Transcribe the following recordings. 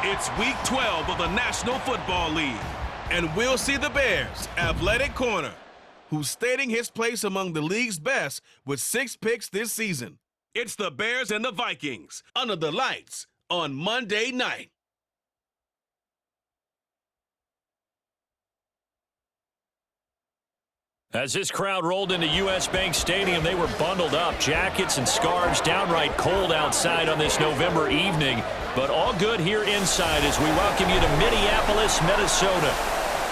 It's Week 12 of the National Football League, and we'll see the Bears' athletic corner, who's stating his place among the league's best with 6 picks this season. It's the Bears and the Vikings under the lights on Monday night. As this crowd rolled into U.S. Bank Stadium, they were bundled up, jackets and scarves, downright cold outside on this November evening, but all good here inside as we welcome you to Minneapolis, Minnesota.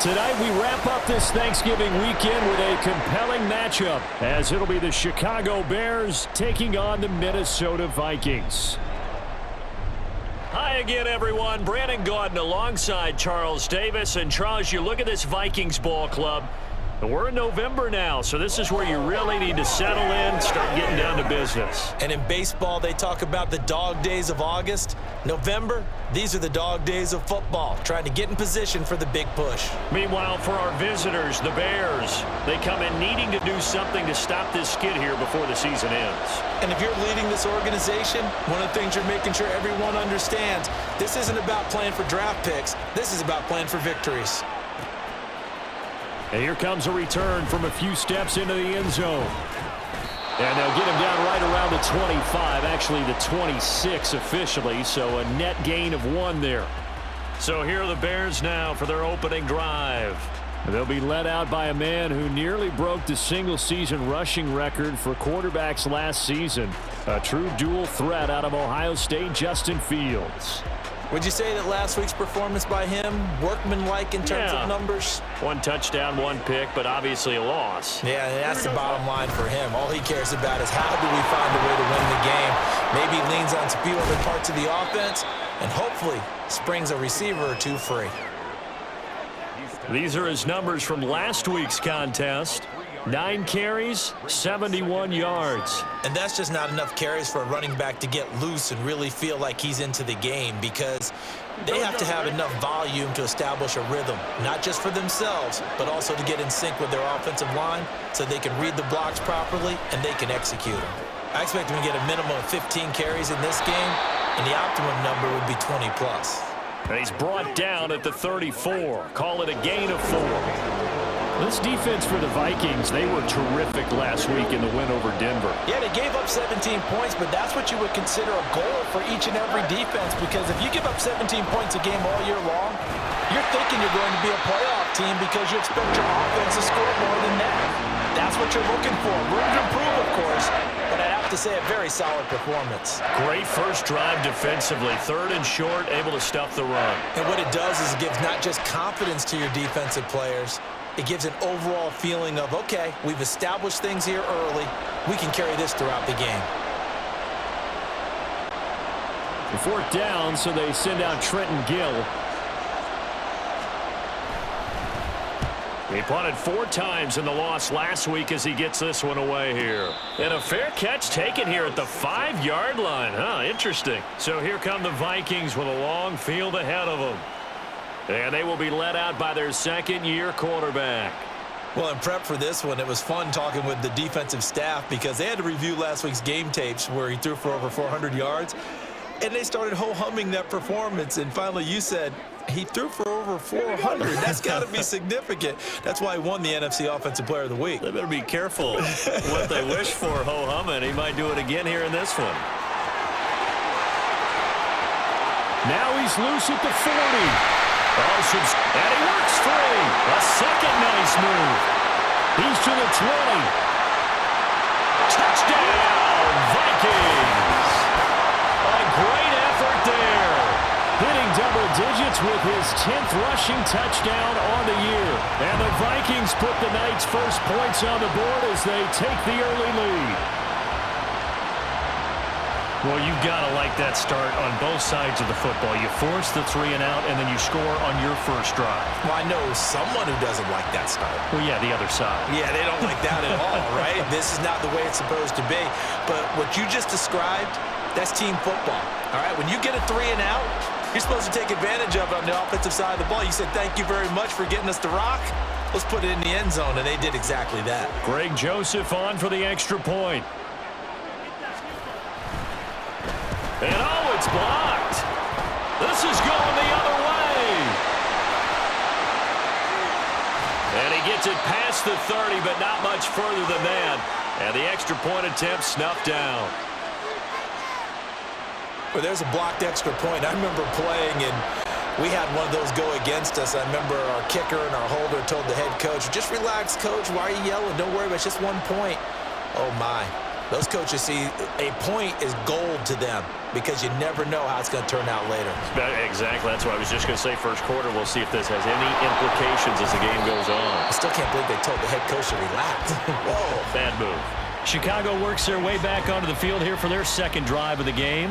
Tonight we wrap up this Thanksgiving weekend with a compelling matchup, as it'll be the Chicago Bears taking on the Minnesota Vikings. Hi again, everyone. Brandon Gaudin alongside Charles Davis. And Charles, you look at this Vikings ball club. We're in November now, so this is where you really need to settle in, start getting down to business. And in baseball, they talk about the dog days of August. November, these are the dog days of football, trying to get in position for the big push. Meanwhile, for our visitors, the Bears, they come in needing to do something to stop this skid here before the season ends. And if you're leading this organization, one of the things you're making sure everyone understands, this isn't about playing for draft picks. This is about playing for victories. And here comes a return from a few steps into the end zone. And they'll get him down right around the 25, actually the 26 officially, so a net gain of 1 there. So here are the Bears now for their opening drive. They'll be led out by a man who nearly broke the single-season rushing record for quarterbacks last season. A true dual threat out of Ohio State, Justin Fields. Would you say that last week's performance by him, workmanlike in terms of numbers? 1 touchdown, 1 pick, but obviously a loss. Yeah, that's the bottom line for him. All he cares about is how do we find a way to win the game. Maybe he leans on a few other parts of the offense and hopefully springs a receiver or 2 free. These are his numbers from last week's contest. 9 carries, 71 yards. And that's just not enough carries for a running back to get loose and really feel like he's into the game, because they have to have enough volume to establish a rhythm, not just for themselves, but also to get in sync with their offensive line so they can read the blocks properly and they can execute them. I expect him to get a minimum of 15 carries in this game, and the optimum number would be 20 plus. And he's brought down at the 34. Call it a gain of 4. This defense for the Vikings, they were terrific last week in the win over Denver. Yeah, they gave up 17 points, but that's what you would consider a goal for each and every defense, because if you give up 17 points a game all year long, you're thinking you're going to be a playoff team because you expect your offense to score more than that. That's what you're looking for. Room to improve, of course, but I'd have to say a very solid performance. Great first drive defensively. 3rd and short, able to stuff the run. And what it does is it gives not just confidence to your defensive players, it gives an overall feeling of, okay, we've established things here early. We can carry this throughout the game. The 4th down, so they send out Trenton Gill. He punted 4 times in the loss last week as he gets this one away here. And a fair catch taken here at the 5-yard line. Interesting. So here come the Vikings with a long field ahead of them. And they will be led out by their 2nd-year quarterback. Well, in prep for this one, it was fun talking with the defensive staff because they had to review last week's game tapes where he threw for over 400 yards. And they started ho-humming that performance. And finally, you said he threw for over 400. That's got to be significant. That's why he won the NFC Offensive Player of the Week. They better be careful what they wish for ho-humming. He might do it again here in this one. Now he's loose at the 40. And he works free. A second nice move. He's to the 20. Touchdown, Vikings. A great effort there. Hitting double digits with his 10th rushing touchdown on the year. And the Vikings put the Knights' first points on the board as they take the early lead. Well, you've got to like that start on both sides of the football. You force the 3 and out, and then you score on your first drive. Well, I know someone who doesn't like that start. Well, yeah, the other side. Yeah, they don't like that at all, right? This is not the way it's supposed to be. But what you just described, that's team football, all right? When you get a 3 and out, you're supposed to take advantage of it on the offensive side of the ball. You said, thank you very much for getting us the rock. Let's put it in the end zone, and they did exactly that. Greg Joseph on for the extra point. And it's blocked. This is going the Gets it past the 30, but not much further than that. And the extra point attempt snuffed down. Well, there's a blocked extra point. I remember playing, and we had one of those go against us. I remember our kicker and our holder told the head coach, just relax, coach. Why are you yelling? Don't worry about it. It's just 1 point. Oh, my. Those coaches see a point is gold to them because you never know how it's going to turn out later. Exactly. That's what I was just going to say. First quarter, we'll see if this has any implications as the game goes on. I still can't believe they told the head coach to relax. Whoa. Bad move. Chicago works their way back onto the field here for their second drive of the game.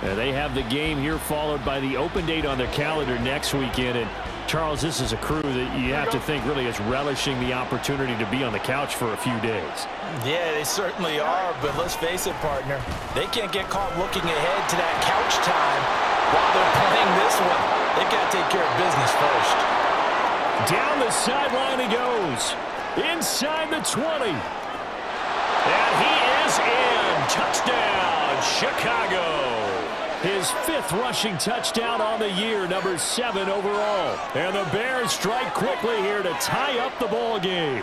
They have the game here followed by the open date on their calendar next weekend. And Charles, this is a crew that you have to think really is relishing the opportunity to be on the couch for a few days. Yeah, they certainly are, but let's face it, partner. They can't get caught looking ahead to that couch time while they're playing this one. They've got to take care of business first. Down the sideline he goes. Inside the 20. And he is in. Touchdown, Chicago. His 5th rushing touchdown on the year, number 7 overall. And the Bears strike quickly here to tie up the ball game.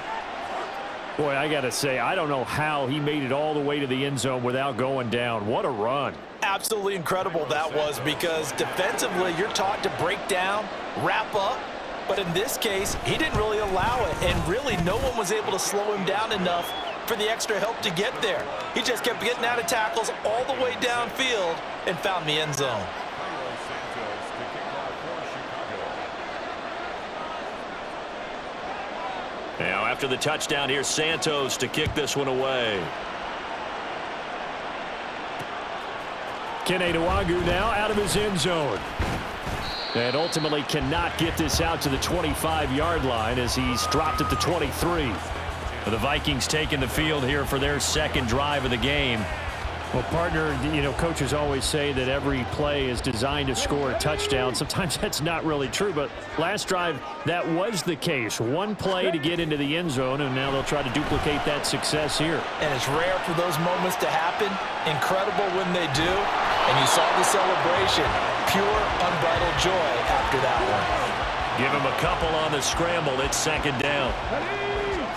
Boy, I got to say, I don't know how he made it all the way to the end zone without going down. What a run. Absolutely incredible that was, because defensively you're taught to break down, wrap up. But in this case, he didn't really allow it. And really, no one was able to slow him down enough for the extra help to get there. He just kept getting out of tackles all the way downfield and found the end zone. Now after the touchdown, here's Santos to kick this one away. Kene Nwangwu now out of his end zone. And ultimately cannot get this out to the 25-yard line as he's dropped at the 23. The Vikings taking the field here for their second drive of the game. Well, partner, you know, coaches always say that every play is designed to score a touchdown. Sometimes that's not really true, but last drive, that was the case. One play to get into the end zone, and now they'll try to duplicate that success here. And it's rare for those moments to happen. Incredible when they do. And you saw the celebration. Pure, unbridled joy after that one. Give him a couple on the scramble. It's second down.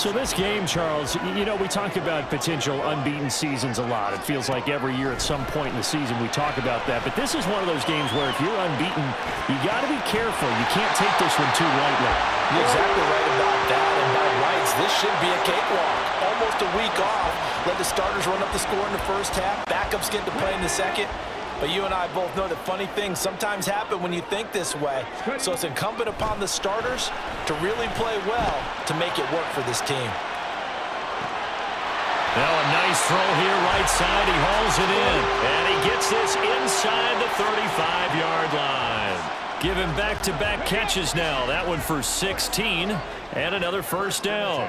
So this game, Charles, you know, we talk about potential unbeaten seasons a lot. It feels like every year at some point in the season we talk about that. But this is one of those games where if you're unbeaten, you got to be careful. You can't take this one too lightly. You're exactly right about that. And by rights, this should be a cakewalk. Almost a week off. Let the starters run up the score in the first half. Backups get to play in the second. But you and I both know that funny things sometimes happen when you think this way. So it's incumbent upon the starters to really play well to make it work for this team. Now a nice throw here, right side. He hauls it in. And he gets this inside the 35-yard line. Giving back-to-back catches now. That one for 16. And another first down.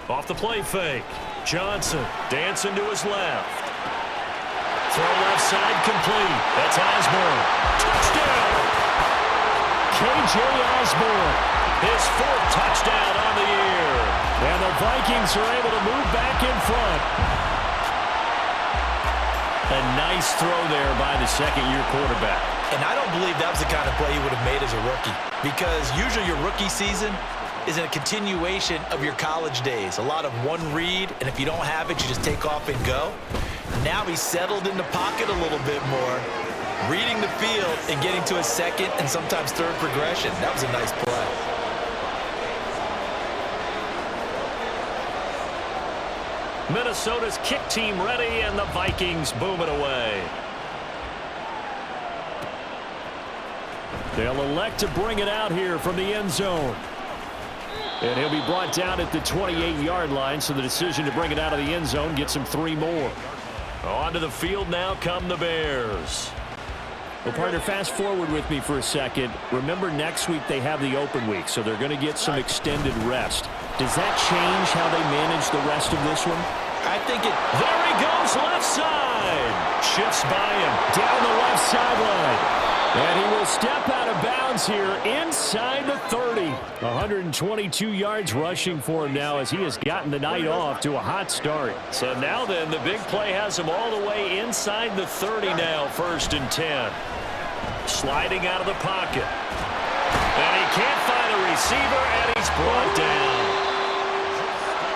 Off the play fake. Johnson dancing to his left. Throw left side complete. That's Osborne. Touchdown! K.J. Osborne. His 4th touchdown on the year. And the Vikings are able to move back in front. A nice throw there by the second-year quarterback. And I don't believe that was the kind of play he would have made as a rookie. Because usually your rookie season is a continuation of your college days. A lot of one read, and if you don't have it, you just take off and go. Now he's settled in the pocket a little bit more, reading the field and getting to his second and sometimes third progression. That was a nice play. Minnesota's kick team ready, and the Vikings boom it away. They'll elect to bring it out here from the end zone. And he'll be brought down at the 28-yard line, so the decision to bring it out of the end zone gets him 3 more. Onto the field now come the Bears. Well, partner, fast forward with me for a second. Remember, next week they have the open week, so they're going to get some extended rest. Does that change how they manage the rest of this one? I think it... There he goes, left side. Shifts by him, down the left sideline. And he will step out of bounds here inside the 30. 122 yards rushing for him now as he has gotten the night off to a hot start. So now then, the big play has him all the way inside the 30 now, 1st and 10. Sliding out of the pocket. And he can't find a receiver, and he's brought down.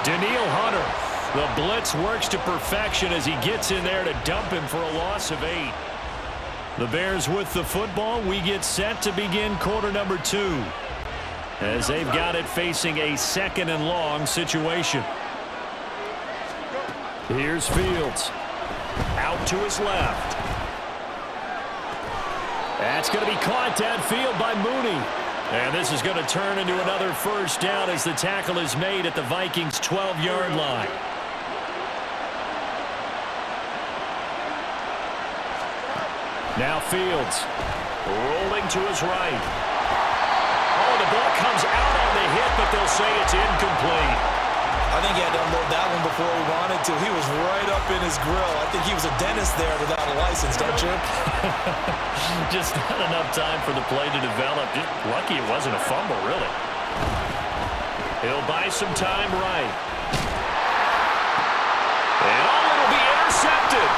Daniil Hunter. The blitz works to perfection as he gets in there to dump him for a loss of 8. The Bears with the football. We get set to begin quarter number 2. As they've got it facing a 2nd and long situation. Here's Fields. Out to his left. That's going to be caught downfield by Mooney. And this is going to turn into another first down as the tackle is made at the Vikings' 12-yard line. Now Fields rolling to his right. Oh, the ball comes out on the hit, but they'll say it's incomplete. I think he had to unload that one before he wanted to. He was right up in his grill. I think he was a dentist there without a license, don't you? Just not enough time for the play to develop. Just lucky it wasn't a fumble, really. He'll buy some time right. And it'll be intercepted.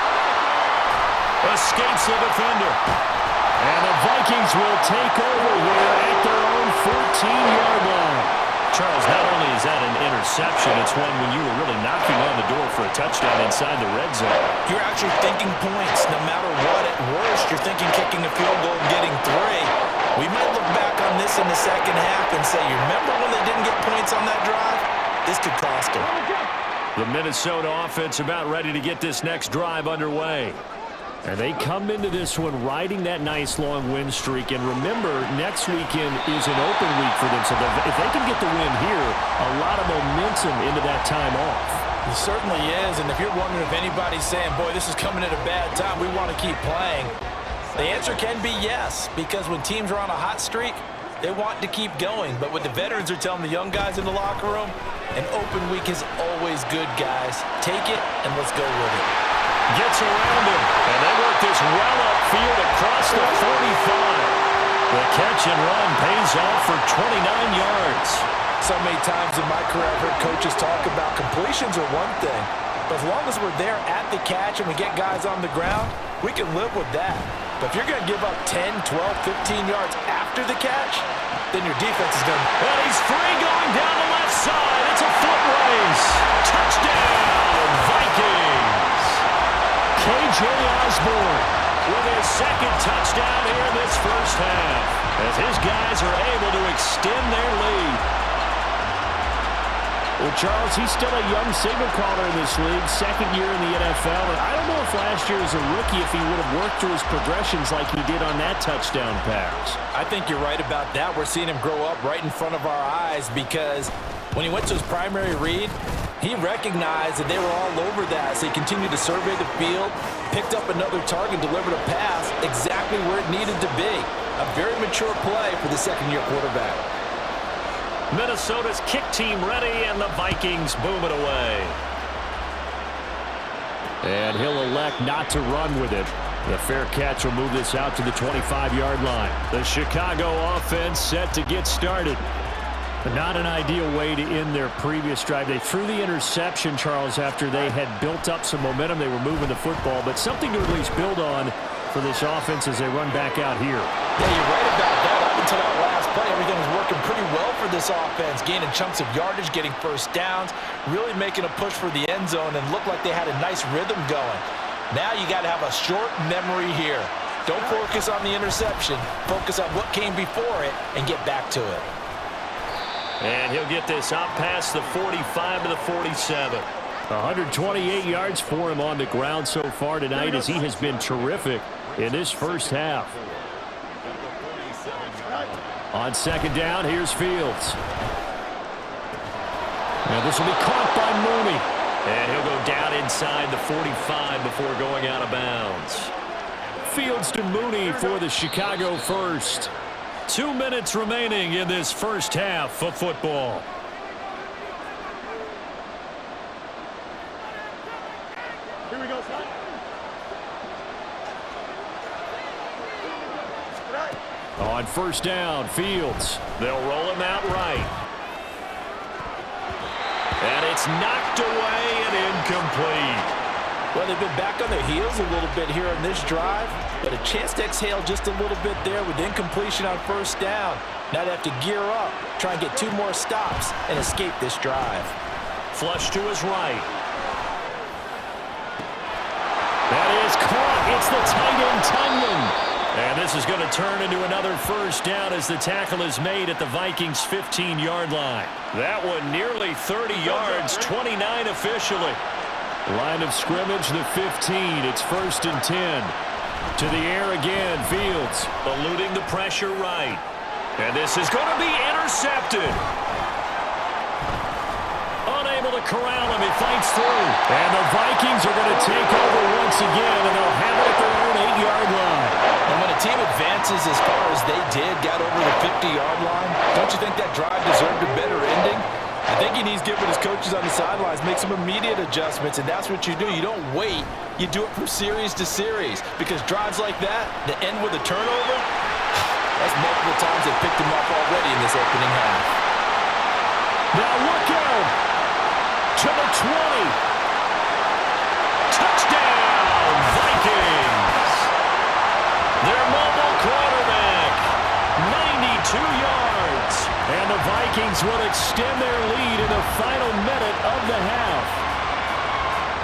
Escapes the defender. And the Vikings will take over here at their own 14-yard line. Charles, not only is that an interception, it's one when you were really knocking on the door for a touchdown inside the red zone. You're actually thinking points. No matter what, at worst, you're thinking kicking a field goal and getting 3. We might look back on this in the second half and say, you remember when they didn't get points on that drive? This could cost them. The Minnesota offense about ready to get this next drive underway. And they come into this one riding that nice long win streak. And remember, next weekend is an open week for them. So if they can get the win here, a lot of momentum into that time off. It certainly is. And if you're wondering if anybody's saying, boy, this is coming at a bad time, we want to keep playing, the answer can be yes. Because when teams are on a hot streak, they want to keep going. But what the veterans are telling the young guys in the locker room, an open week is always good, guys. Take it and let's go with it. Gets around him, and they work this well upfield across the 45. The catch and run pays off for 29 yards. So many times in my career I've heard coaches talk about completions are one thing, but as long as we're there at the catch and we get guys on the ground, we can live with that. But if you're going to give up 10, 12, 15 yards after the catch, then your defense is going to... And he's free going down the left side. It's a foot race. Touchdown, Vikings. KJ Osborne with his 2nd touchdown here in this first half as his guys are able to extend their lead. Well, Charles, he's still a young signal caller in this league, 2nd year in the NFL. And I don't know if last year as a rookie if he would have worked through his progressions like he did on that touchdown pass. I think you're right about that. We're seeing him grow up right in front of our eyes because when he went to his primary read, he recognized that they were all over that, so he continued to survey the field, picked up another target, delivered a pass exactly where it needed to be. A very mature play for the 2nd-year quarterback. Minnesota's kick team ready, and the Vikings boom it away. And he'll elect not to run with it. The fair catch will move this out to the 25-yard line. The Chicago offense set to get started. But not an ideal way to end their previous drive. They threw the interception, Charles, after they had built up some momentum. They were moving the football, but something to at least build on for this offense as they run back out here. Yeah, you're right about that. Up until that last play, everything was working pretty well for this offense, gaining chunks of yardage, getting first downs, really making a push for the end zone, and looked like they had a nice rhythm going. Now you got to have a short memory here. Don't focus on the interception. Focus on what came before it and get back to it. And he'll get this out past the 45 to the 47. 128 yards for him on the ground so far tonight as he has been terrific in this first half. On 2nd down, here's Fields. And this will be caught by Mooney. And he'll go down inside the 45 before going out of bounds. Fields to Mooney for the Chicago first. 2 minutes remaining in this first half of football. Here we go, son. On 1st down, Fields. They'll roll him out right. And it's knocked away and incomplete. Well, they've been back on their heels a little bit here on this drive. but a chance to exhale just a little bit there with incompletion on first down. Now they have to gear up, try and get 2 more stops, and escape this drive. Flush to his right. That is caught. It's the tight end, Tunyon. And this is going to turn into another first down as the tackle is made at the Vikings' 15-yard line. That one nearly 30 yards, 29 officially. Line of scrimmage, the 15. It's 1st and 10. To the air again, Fields. Eluding the pressure right. And this is going to be intercepted. Unable to corral him. He fights through. And the Vikings are going to take over once again, and they'll have it at their own 8-yard line. And when a team advances as far as they did, got over the 50-yard line, don't you think that drive deserved a better ending? I think he needs to get with his coaches on the sidelines, make some immediate adjustments, and that's what you do. You don't wait. You do it from series to series, because drives like that end with a turnover, that's multiple times they picked him up already in this opening half. Now look out! To the 20. Touchdown, Vikings! Their mobile quarterback, 92 yards. And the Vikings will extend their lead in the final minute of the half.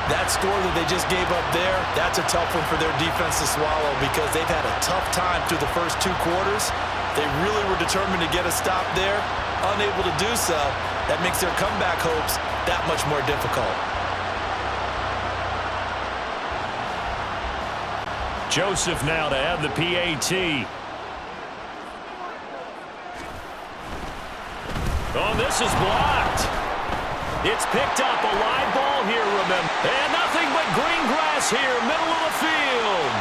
That score that they just gave up there, that's a tough one for their defense to swallow because they've had a tough time through the first 2 quarters. They really were determined to get a stop there, unable to do so. That makes their comeback hopes that much more difficult. Joseph now to add the PAT. Oh, this is blocked. It's picked up, a live ball here, remember. And nothing but green grass here, middle of the field.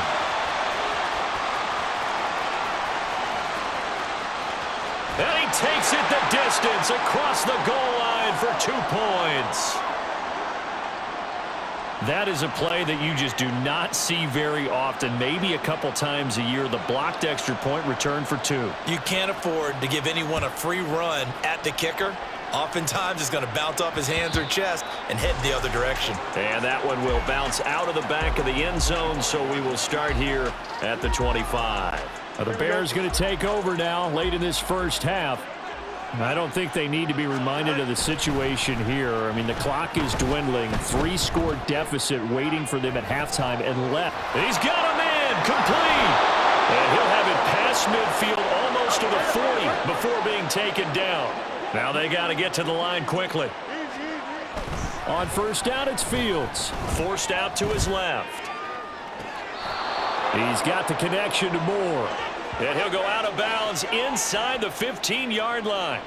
And he takes it the distance across the goal line for 2 points. That is a play that you just do not see very often. Maybe a couple times a year, the blocked extra point return for 2. You can't afford to give anyone a free run at the kicker. Oftentimes, it's going to bounce off his hands or chest and head the other direction. And that one will bounce out of the back of the end zone, so we will start here at the 25. The Bears going to take over now late in this first half. I don't think they need to be reminded of the situation here. I mean, the clock is dwindling. 3-score deficit waiting for them at halftime and left. He's got him in, complete. And he'll have it past midfield almost to the 40 before being taken down. Now they got to get to the line quickly. On first down, it's Fields. Forced out to his left. He's got the connection to Moore. And he'll go out of bounds inside the 15-yard line.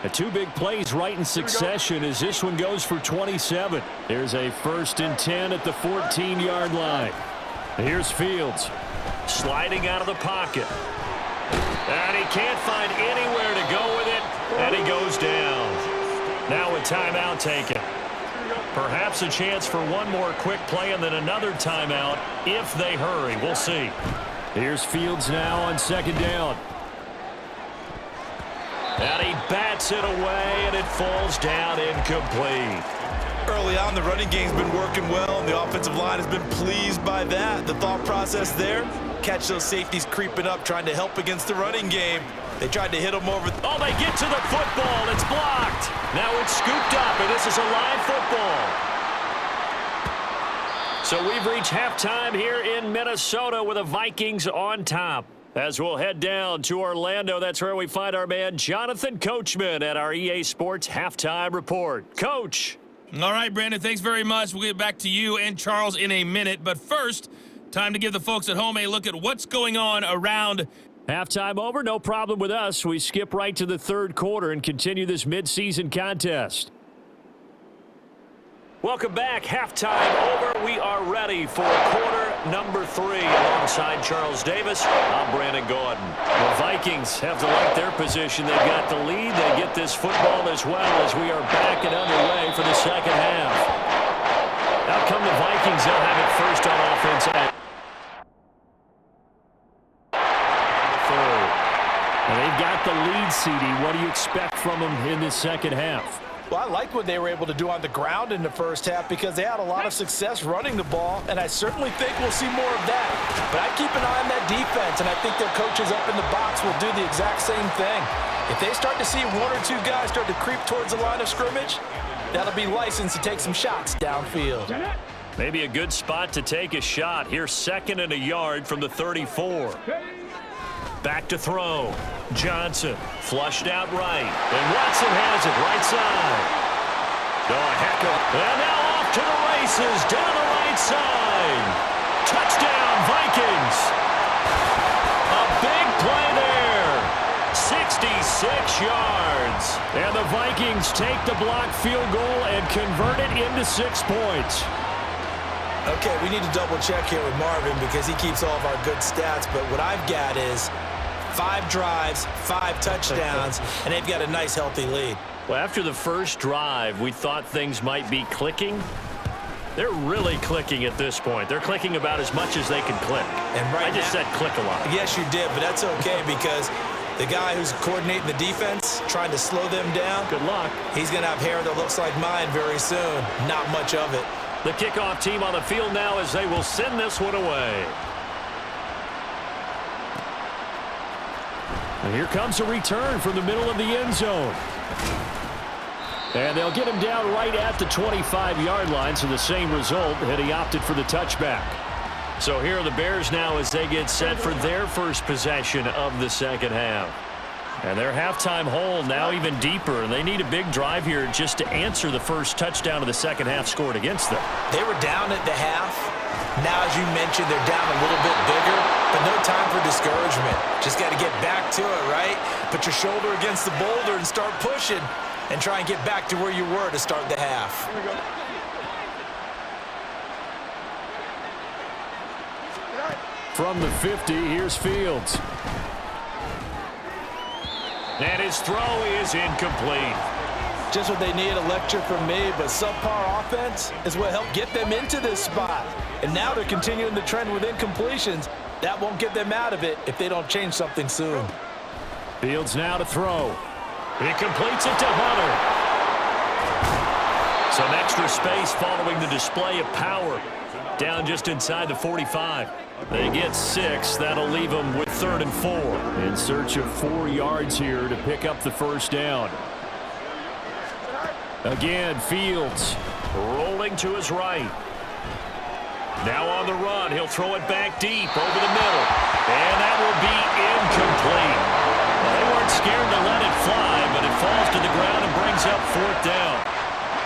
The 2 big plays right in succession as this one goes for 27. There's a 1st and 10 at the 14-yard line. Here's Fields sliding out of the pocket. And he can't find anywhere to go with it, and he goes down. Now a timeout taken. Perhaps a chance for one more quick play and then another timeout if they hurry. We'll see. Here's Fields now on 2nd down. And he bats it away, and it falls down incomplete. Early on, the running game's been working well, and the offensive line has been pleased by that. The thought process there, catch those safeties creeping up, trying to help against the running game. They tried to hit him over. Oh, they get to the football. It's blocked. Now it's scooped up, and this is a live football. So we've reached halftime here in Minnesota with the Vikings on top. As we'll head down to Orlando, that's where we find our man Jonathan Coachman at our EA Sports Halftime Report. Coach. All right, Brandon, thanks very much. We'll get back to you and Charles in a minute. But first, time to give the folks at home a look at what's going on around. Halftime over, no problem with us. We skip right to the 3rd quarter and continue this midseason contest. Welcome back. Halftime over. We are ready for quarter number 3. Alongside Charles Davis, I'm Brandon Gordon. The Vikings have to like their position. They've got the lead. They get this football as well as we are back and underway for the second half. Out come the Vikings. They'll have it first on offense at 3rd. And they've got the lead, CD. What do you expect from them in this second half? Well, I like what they were able to do on the ground in the first half because they had a lot of success running the ball, and I certainly think we'll see more of that. But I keep an eye on that defense, and I think their coaches up in the box will do the exact same thing. If they start to see one or two guys start to creep towards the line of scrimmage, that'll be licensed to take some shots downfield. Maybe a good spot to take a shot. Here's 2nd and a yard from the 34. Back to throw. Johnson flushed out right. And Watson has it right side. Oh, heck of. And now off to the races down the right side. Touchdown, Vikings. A big play there. 66 yards. And the Vikings take the blocked field goal and convert it into 6 points. Okay, we need to double check here with Marvin because he keeps all of our good stats, but what I've got is 5 drives, 5 touchdowns, and they've got a nice, healthy lead. Well, after the first drive, we thought things might be clicking. They're really clicking at this point. They're clicking about as much as they can click. And I just said click a lot. Yes, you did, but that's okay because the guy who's coordinating the defense, trying to slow them down, good luck. He's going to have hair that looks like mine very soon. Not much of it. The kickoff team on the field now as they will send this one away. And here comes a return from the middle of the end zone. And they'll get him down right at the 25-yard line, so the same result, and he opted for the touchback. So here are the Bears now as they get set for their first possession of the second half. And their halftime hole now even deeper, and they need a big drive here just to answer the first touchdown of the second half scored against them. They were down at the half. Now, as you mentioned, they're down a little bit bigger, but no time for discouragement. Just got to get back to it, right? Put your shoulder against the boulder and start pushing and try and get back to where you were to start the half. From the 50, here's Fields. And his throw is incomplete. Just what they need, a lecture from me, but subpar offense is what helped get them into this spot. And now they're continuing the trend with incompletions. That won't get them out of it if they don't change something soon. Fields now to throw. He completes it to Hunter. Some extra space following the display of power. Down just inside the 45. They get 6. That'll leave them with 3rd and 4. In search of 4 yards here to pick up the first down. Again, Fields rolling to his right. Now on the run, he'll throw it back deep over the middle. And that will be incomplete. Well, they weren't scared to let it fly, but it falls to the ground and brings up 4th down.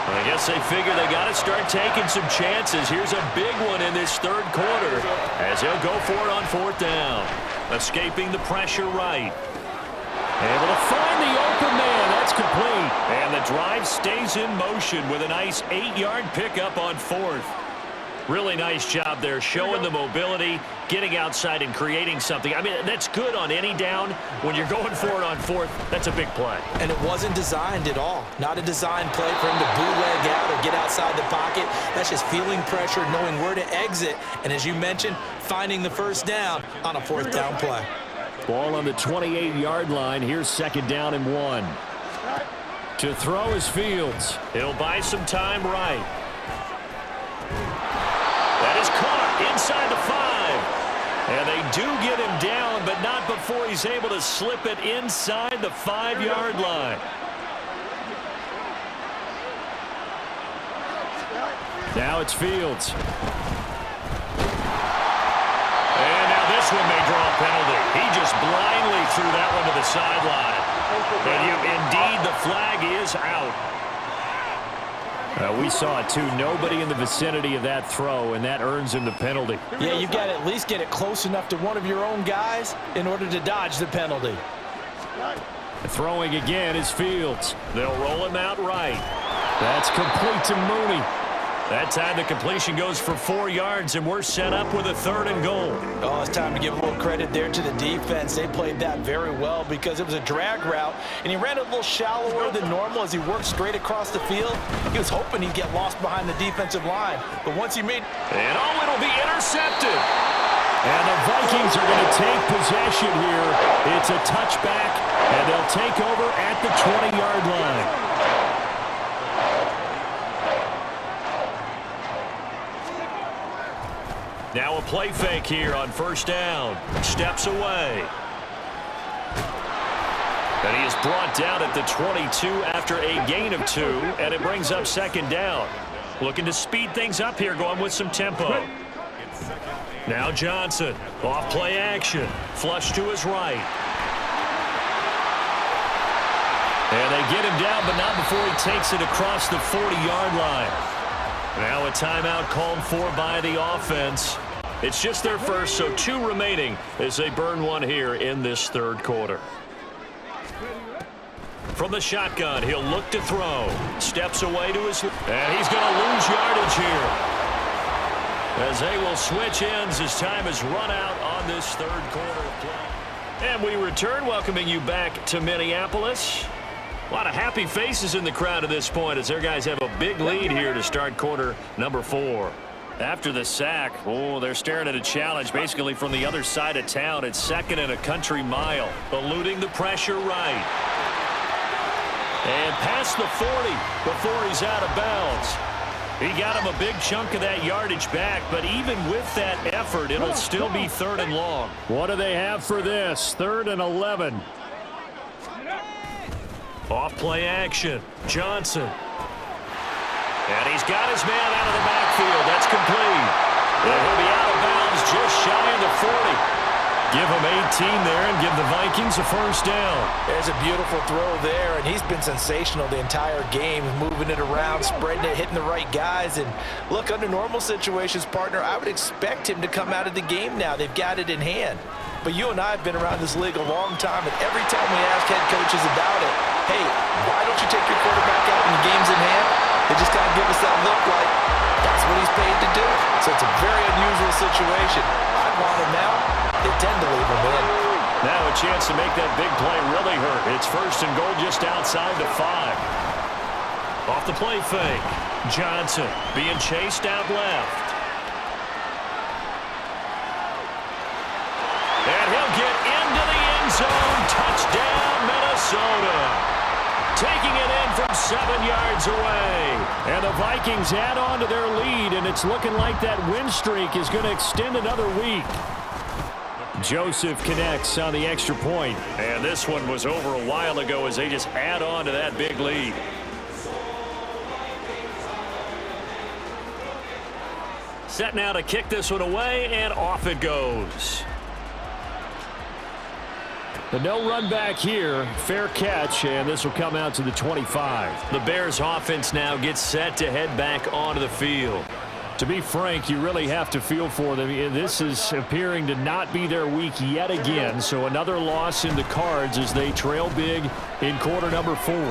I guess they figure they got to start taking some chances. Here's a big one in this 3rd quarter as he'll go for it on 4th down. Escaping the pressure right. Able to find the open man. That's complete. And the drive stays in motion with a nice 8-yard pickup on 4th. Really nice job there, showing the mobility, getting outside and creating something. I mean, that's good on any down. When you're going for it on 4th, that's a big play. And it wasn't designed at all. Not a design play for him to bootleg out or get outside the pocket. That's just feeling pressure, knowing where to exit. And as you mentioned, finding the first down on a 4th down play. Ball on the 28-yard line. Here's 2nd down and 1. To throw is Fields. He'll buy some time right. That is caught inside the 5. And they do get him down, but not before he's able to slip it inside the 5-yard line. Now it's Fields. And now this one may draw a penalty. He just blindly threw that one to the sideline. And indeed, the flag is out. We saw it, too. Nobody in the vicinity of that throw, and that earns him the penalty. Yeah, you've got to at least get it close enough to one of your own guys in order to dodge the penalty. Throwing again is Fields. They'll roll him out right. That's complete to Mooney. That time the completion goes for 4 yards, and we're set up with a 3rd and goal. Oh, it's time to give a little credit there to the defense. They played that very well because it was a drag route, and he ran it a little shallower than normal as he worked straight across the field. He was hoping he'd get lost behind the defensive line, but once he made... And oh, it'll be intercepted. And the Vikings are going to take possession here. It's a touchback, and they'll take over at the 20-yard line. Now a play fake here on first down. Steps away. And he is brought down at the 22 after a gain of 2, and it brings up second down. Looking to speed things up here, going with some tempo. Now Johnson, off play action, flush to his right. And they get him down, but not before he takes it across the 40-yard line. Now a timeout called for by the offense. It's just their first, so 2 remaining as they burn one here in this third quarter. From the shotgun, he'll look to throw. Steps away to his... And he's going to lose yardage here, as they will switch ends as time has run out on this third quarter of play. And we return, welcoming you back to Minneapolis. A lot of happy faces in the crowd at this point as their guys have a big lead here to start quarter number 4. After the sack, they're staring at a challenge basically from the other side of town. It's second and a country mile, eluding the pressure right. And past the 40 before he's out of bounds. He got him a big chunk of that yardage back, but even with that effort, it'll still be 3rd and long. What do they have for this? 3rd and 11. Off play action. Johnson. And he's got his man out of the backfield. That's complete. And he'll be out of bounds just shy of the 40. Give him 18 there and give the Vikings a first down. There's a beautiful throw there, and he's been sensational the entire game, moving it around, spreading it, hitting the right guys. And look, under normal situations, partner, I would expect him to come out of the game now. They've got it in hand. But you and I have been around this league a long time, and every time we ask head coaches about it, hey, why don't you take your quarterback out when the game's in hand? They just kind of give us that look like that's what he's paid to do. So it's a very unusual situation. I'd want him out. They tend to leave him in. Now a chance to make that big play really hurt. It's 1st and goal just outside the 5. Off the play fake. Johnson being chased out left. And he'll get into the end zone. Touchdown, Minnesota. Taking it in from 7 yards away. And the Vikings add on to their lead, and it's looking like that win streak is going to extend another week. Joseph connects on the extra point. And this one was over a while ago as they just add on to that big lead. Set now to kick this one away, and off it goes. The no run back here, fair catch, and this will come out to the 25. The Bears offense now gets set to head back onto the field. To be frank, you really have to feel for them. This is appearing to not be their week yet again, so another loss in the cards as they trail big in quarter number 4. And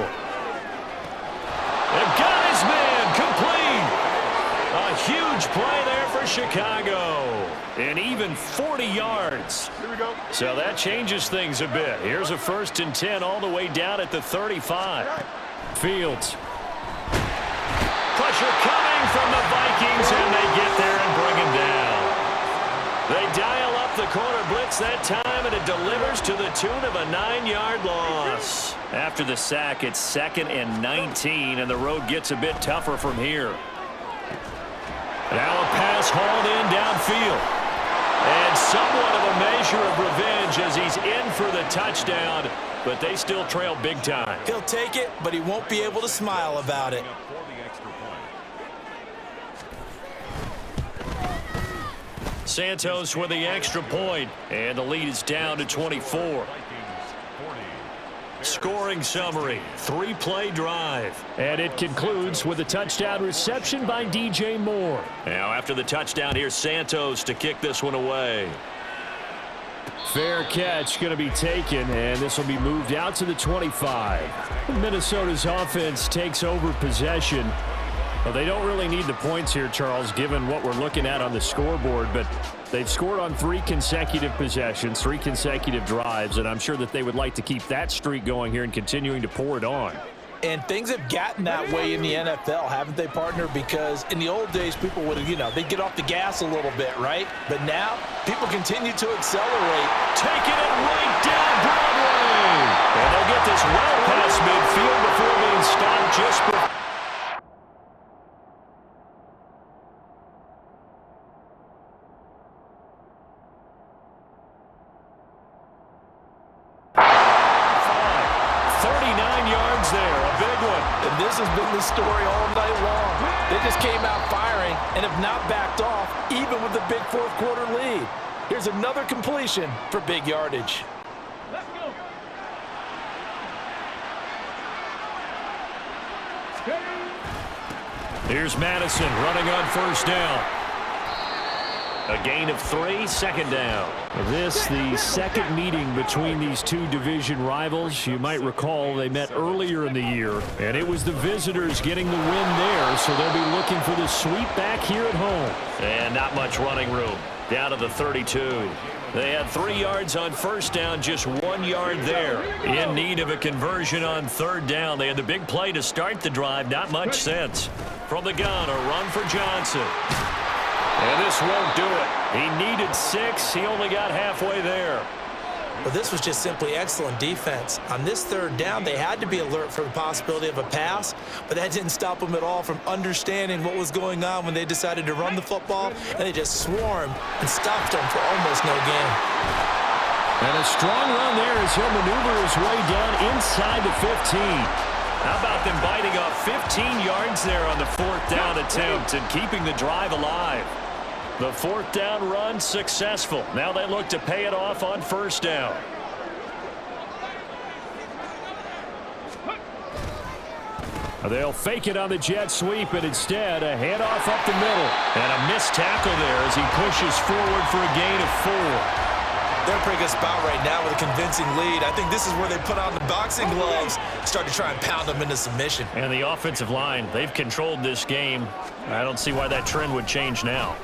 got his man complete. A huge play there for Chicago. And even 40 yards. Here we go. So that changes things a bit. Here's a 1st and 10 all the way down at the 35. Fields. Pressure coming from the Vikings, and they get there and bring him down. They dial up the corner blitz that time, and it delivers to the tune of a 9-yard loss. After the sack, it's 2nd and 19, and the road gets a bit tougher from here. Now a pass hauled in downfield. And somewhat of a measure of revenge as he's in for the touchdown, but they still trail big time. He'll take it, but he won't be able to smile about it. Santos with the extra point, and the lead is down to 24. Scoring summary, 3-play drive. And it concludes with a touchdown reception by DJ Moore. Now after the touchdown, here's Santos to kick this one away. Fair catch going to be taken, and this will be moved out to the 25. Minnesota's offense takes over possession. Well, they don't really need the points here, Charles, given what we're looking at on the scoreboard, but they've scored on 3 consecutive possessions, 3 consecutive drives, and I'm sure that they would like to keep that streak going here and continuing to pour it on. And things have gotten that way in the NFL, haven't they, partner? Because in the old days, people would have, they'd get off the gas a little bit, right? But now, people continue to accelerate. Taking it right down Broadway. And they'll get this well past midfield before being stopped just before. This has been the story all night long. They just came out firing and have not backed off, even with the big fourth quarter lead. Here's another completion for big yardage. Let's go. Here's Madison running on first down. A gain of 3, second down. This, the second meeting between these two division rivals. You might recall they met earlier in the year, and it was the visitors getting the win there, so they'll be looking for the sweep back here at home. And not much running room. Down to the 32. They had 3 yards on first down, just 1 yard there. In need of a conversion on third down. They had the big play to start the drive. Not much sense. From the gun, a run for Johnson. And this won't do it. He needed 6. He only got halfway there. But this was just simply excellent defense. On this third down, they had to be alert for the possibility of a pass, but that didn't stop them at all from understanding what was going on when they decided to run the football, and they just swarmed and stopped them for almost no gain. And a strong run there as he'll maneuver his way down inside the 15. How about them biting off 15 yards there on the fourth down attempt and keeping the drive alive? The fourth down run successful. Now they look to pay it off on first down. They'll fake it on the jet sweep, and instead a handoff up the middle. And a missed tackle there as he pushes forward for a gain of 4. They're in a pretty good spot right now with a convincing lead. I think this is where they put on the boxing gloves, start to try and pound them into submission. And the offensive line, they've controlled this game. I don't see why that trend would change now.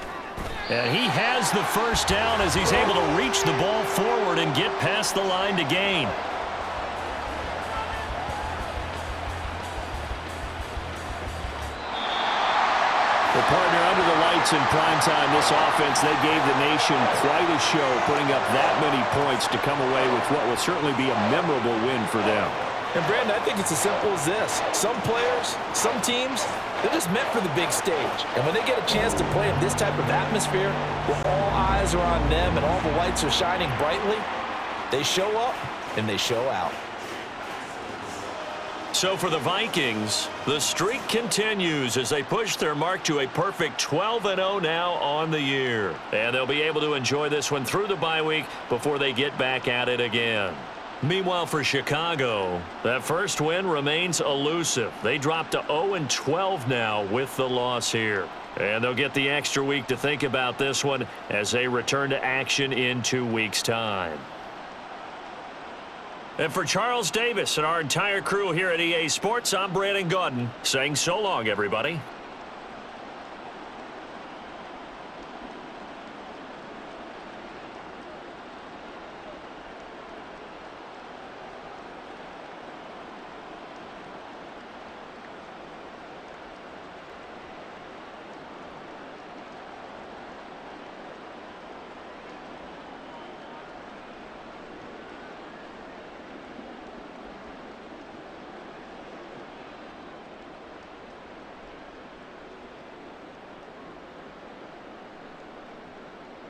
And he has the first down as he's able to reach the ball forward and get past the line to gain. Well, partner, under the lights in primetime, this offense, they gave the nation quite a show, putting up that many points to come away with what will certainly be a memorable win for them. And, Brandon, I think it's as simple as this. Some players, some teams, they're just meant for the big stage. And when they get a chance to play in this type of atmosphere, where all eyes are on them and all the lights are shining brightly, they show up and they show out. So for the Vikings, the streak continues as they push their mark to a perfect 12-0 now on the year. And they'll be able to enjoy this one through the bye week before they get back at it again. Meanwhile, for Chicago, that first win remains elusive. They dropped to 0-12 now with the loss here. And they'll get the extra week to think about this one as they return to action in 2 weeks' time. And for Charles Davis and our entire crew here at EA Sports, I'm Brandon Gaudin saying so long, everybody.